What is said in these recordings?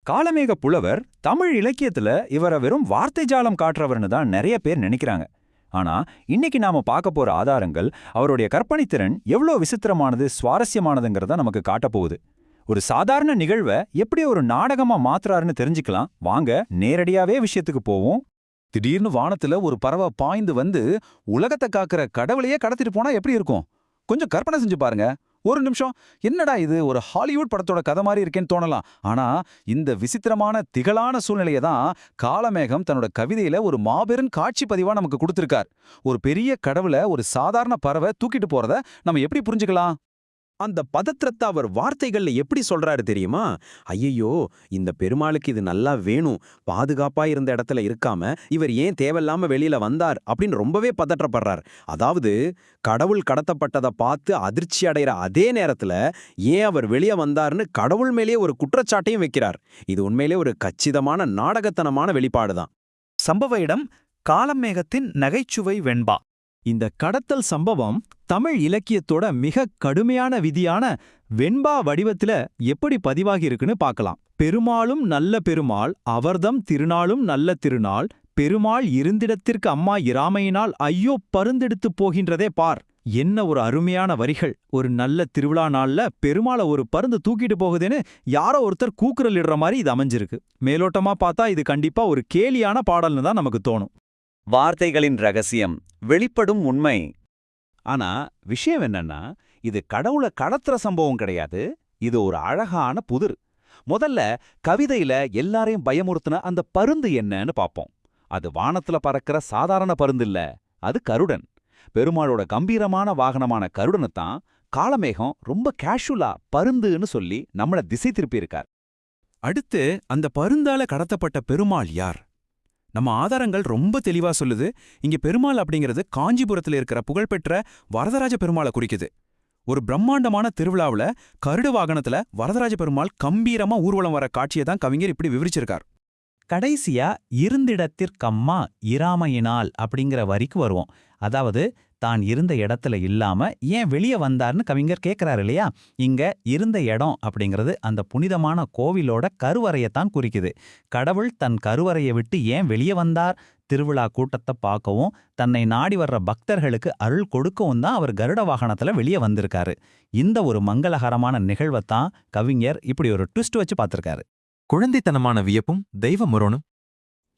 காளமேக புலவர் தமிழ் இலக்கியத்துல இவரை வெறும் வார்த்தை ஜாலம் காட்டுறவர்னு தான் நிறைய பேர் நினைக்கிறாங்க. ஆனா இன்னைக்கு நாம பார்க்க போற ஆதாரங்கள் அவருடைய கற்பனைத்திறன் எவ்வளோ விசித்திரமானது, சுவாரஸ்யமானதுங்கிறத நமக்கு காட்டப்போகுது. ஒரு சாதாரண நிகழ்வை எப்படி ஒரு நாடகமா மாத்துறாருன்னு தெரிஞ்சுக்கலாம். வாங்க நேரடியாவே விஷயத்துக்கு போவோம். திடீர்னு வானத்துல ஒரு பறவை பாய்ந்து வந்து உலகத்தை காக்கிற கடவுளையே கடத்திட்டு போனா எப்படி இருக்கும்? கொஞ்சம் கற்பனை செஞ்சு பாருங்க. ஒரு நிமிஷம், என்னடா இது ஒரு ஹாலிவுட் படத்தோட கதை மாதிரி இருக்கேன்னு தோணலாம். ஆனா இந்த விசித்திரமான திகழான சூழ்நிலையை தான் காளமேகம் தன்னோட கவிதையில ஒரு மாபெரும் காட்சி பதிவா நமக்கு கொடுத்திருக்கார். ஒரு பெரிய கடவுளை ஒரு சாதாரண பறவை தூக்கிட்டு போறத நம்ம எப்படி புரிஞ்சுக்கலாம்? அந்த பதற்றத்தை அவர் வார்த்தைகள்ல எப்படி சொல்றாரு தெரியுமா? ஐயையோ, இந்த பெருமாளுக்கு இது நல்லா வேணும், பாதுகாப்பா இருந்த இடத்துல இருக்காம இவர் ஏன் தேவையில்லாம வெளியில வந்தார் அப்படின்னு ரொம்பவே பதற்றப்படுறார். அதாவது கடவுள் கடத்தப்பட்டதை பார்த்து அதிர்ச்சி அடைகிற அதே நேரத்துல ஏன் அவர் வெளியே வந்தார்னு கடவுள் மேலேயே ஒரு குற்றச்சாட்டையும் வைக்கிறார். இது உண்மையிலே ஒரு கச்சிதமான நாடகத்தனமான வெளிப்பாடுதான். சம்பவ இடம் காளமேகத்தின் நகைச்சுவை வெண்பா. இந்த கடத்தல் சம்பவம் தமிழ் இலக்கியத்தோட மிக கடுமையான விதியான வெண்பா வடிவத்துல எப்படி பதிவாகி இருக்குன்னு பார்க்கலாம். பெருமாளும் நல்ல பெருமாள், அவர்தம் திருநாளும் நல்ல திருநாள், பெருமாள் இருந்திடத்திற்கு அம்மா இராமையினால் ஐயோ பருந்தெடுத்து போகின்றதே பார். என்ன ஒரு அருமையான வரிகள்! ஒரு நல்ல திருவிழா நாள்ல பெருமாளை ஒரு பருந்து தூக்கிட்டு போகுதுன்னு யாரோ ஒருத்தர் கூக்குரல் இடுற மாதிரி இது அமைஞ்சிருக்கு. மேலோட்டமா பார்த்தா இது கண்டிப்பா ஒரு கேலியான பாடல்னு தான் நமக்கு தோணும். வார்த்தைகளின் ரகசியம், வெளிப்படும் உண்மை. ஆனா விஷயம் என்னன்னா, இது கடவுளை கடத்துற சம்பவம் கிடையாது. இது ஒரு அழகான புதிர். முதல்ல கவிதையில எல்லாரையும் பயமுறுத்தின அந்த பருந்து என்னன்னு பாப்போம். அது வானத்துல பறக்கிற சாதாரண பருந்து இல்ல, அது கருடன். பெருமாளோட கம்பீரமான வாகனமான கருடனைத்தான் காளமேகம் ரொம்ப கேஷுவலா பருந்துன்னு சொல்லி நம்மள திசை திருப்பியிருக்கார். அடுத்து அந்த பருந்தால கடத்தப்பட்ட பெருமாள் யார்? நம்ம ஆதாரங்கள் ரொம்ப தெளிவா சொல்லுது. இங்க பெருமாள் அப்படிங்கிறது காஞ்சிபுரத்துல இருக்கிற புகழ்பெற்ற வரதராஜ பெருமாளை குறிக்குது. ஒரு பிரம்மாண்டமான திருவிழாவுல கருட வாகனத்துல வரதராஜ பெருமாள் கம்பீரமா ஊர்வலம் வர காட்சியை தான் கவிஞர் இப்படி விவரிச்சிருக்கார். கடைசியா இருந்திடத்திற்கம்மா இராமையினால் அப்படிங்கிற வரிக்கு வருவோம். அதாவது தான் இருந்த இடத்துல இல்லாம ஏன் வெளியே வந்தார்னு கவிஞர் கேட்கிறாரு இல்லையா? இங்க இருந்த இடம் அப்படிங்கிறது அந்த புனிதமான கோவிலோட கருவறையத்தான் குறிக்குது. கடவுள் தன் கருவறையை விட்டு ஏன் வெளியே வந்தார்? திருவிழா கூட்டத்தை பார்க்கவும் தன்னை நாடி வர்ற பக்தர்களுக்கு அருள் கொடுக்கவும் தான் அவர் கருட வாகனத்துல வெளியே வந்திருக்காரு. இந்த ஒரு மங்களகரமான நிகழ்வைத்தான் கவிஞர் இப்படி ஒரு ட்விஸ்ட் வச்சு பார்த்திருக்காரு. குழந்தைத்தனமான வியப்பும் தெய்வ முரணும்.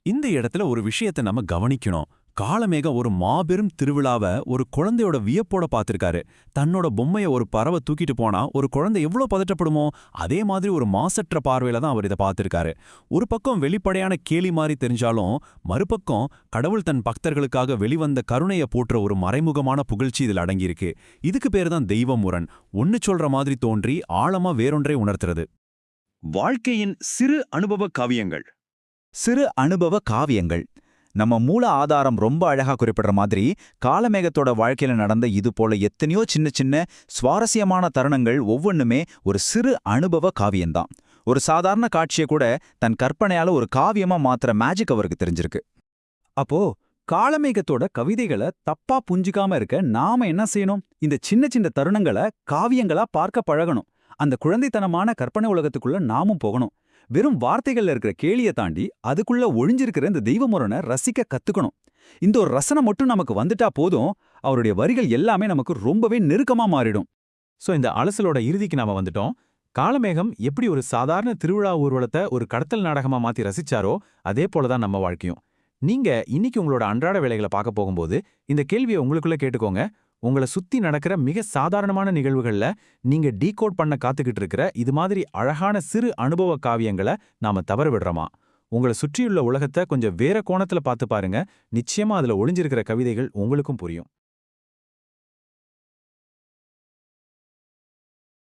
இந்த இடத்துல ஒரு விஷயத்தை நம்ம கவனிக்கணும். காளமேகம் ஒரு மாபெரும் திருவிழாவை ஒரு குழந்தையோட வியப்போட பார்த்திருக்காரு. தன்னோட பொம்மையை ஒரு பறவை தூக்கிட்டு போனா ஒரு குழந்தை எவ்வளோ பதட்டப்படுமோ அதே மாதிரி ஒரு மாசற்ற பார்வையில தான் அவர் இதை பார்த்திருக்காரு. ஒரு பக்கம் வெளிப்படையான கேலி மாதிரி தெரிஞ்சாலும் மறுபக்கம் கடவுள் தன் பக்தர்களுக்காக வெளிவந்த கருணையை போற்ற ஒரு மறைமுகமான புகழ்ச்சி இதில் அடங்கியிருக்கு. இதுக்கு பேர் தான் தெய்வ முரண். ஒன்னு சொல்ற மாதிரி தோன்றி ஆழமா வேறொன்றை உணர்த்துறது. வாழ்க்கையின் சிறு அனுபவ காவியங்கள். சிறு அனுபவ காவியங்கள். நம்ம மூல ஆதாரம் ரொம்ப அழகா குறிப்பிடுற மாதிரி காளமேகத்தோட வாழ்க்கையில நடந்த இது போல எத்தனையோ சின்ன சின்ன சுவாரஸ்யமான தருணங்கள் ஒவ்வொன்றுமே ஒரு சிறு அனுபவ காவியம்தான். ஒரு சாதாரண காட்சியை கூட தன் கற்பனையால ஒரு காவியமா மாத்திர மேஜிக் அவருக்கு தெரிஞ்சிருக்கு. அப்போ காளமேகத்தோட கவிதைகளை தப்பா புரிஞ்சுக்காம இருக்க நாம என்ன செய்யணும்? இந்த சின்ன சின்ன தருணங்களை காவியங்களா பார்க்க பழகணும். அந்த குழந்தைத்தனமான கற்பனை உலகத்துக்குள்ள நாமும் போகணும். வெறும் வார்த்தைகள்ல இருக்கிற கேலியை தாண்டி அதுக்குள்ள ஒழிஞ்சிருக்கிற இந்த தெய்வமுரணை ரசிக்க கத்துக்கணும். இந்த ஒரு ரசனை மட்டும் நமக்கு வந்துட்டா போதும், அவருடைய வரிகள் எல்லாமே நமக்கு ரொம்பவே நெருக்கமா மாறிடும். இந்த அலசலோட இறுதிக்கு நாம வந்துட்டோம். காளமேகம் எப்படி ஒரு சாதாரண திருவிழா ஊர்வலத்தை ஒரு கடத்தல் நாடகமா மாத்தி ரசிச்சாரோ அதே போலதான் நம்ம வாழ்க்கையும். நீங்க இன்னைக்கு உங்களோட அன்றாட வேலைகளை பார்க்க போகும்போது இந்த கேள்வியை உங்களுக்குள்ள கேட்டுக்கோங்க. உங்களை சுத்தி நடக்கிற மிக சாதாரணமான நிகழ்வுகள்ல நீங்க டீகோட் பண்ண காத்துக்கிட்டு இருக்கிற இது மாதிரி அழகான சிறு அனுபவ காவியங்களை நாம தவற விடுறோமா? உங்களை சுற்றியுள்ள உலகத்தை கொஞ்சம் வேற கோணத்துல பார்த்து பாருங்க. நிச்சயமா அதுல ஒளிஞ்சிருக்கிற கவிதைகள் உங்களுக்கும் புரியும்.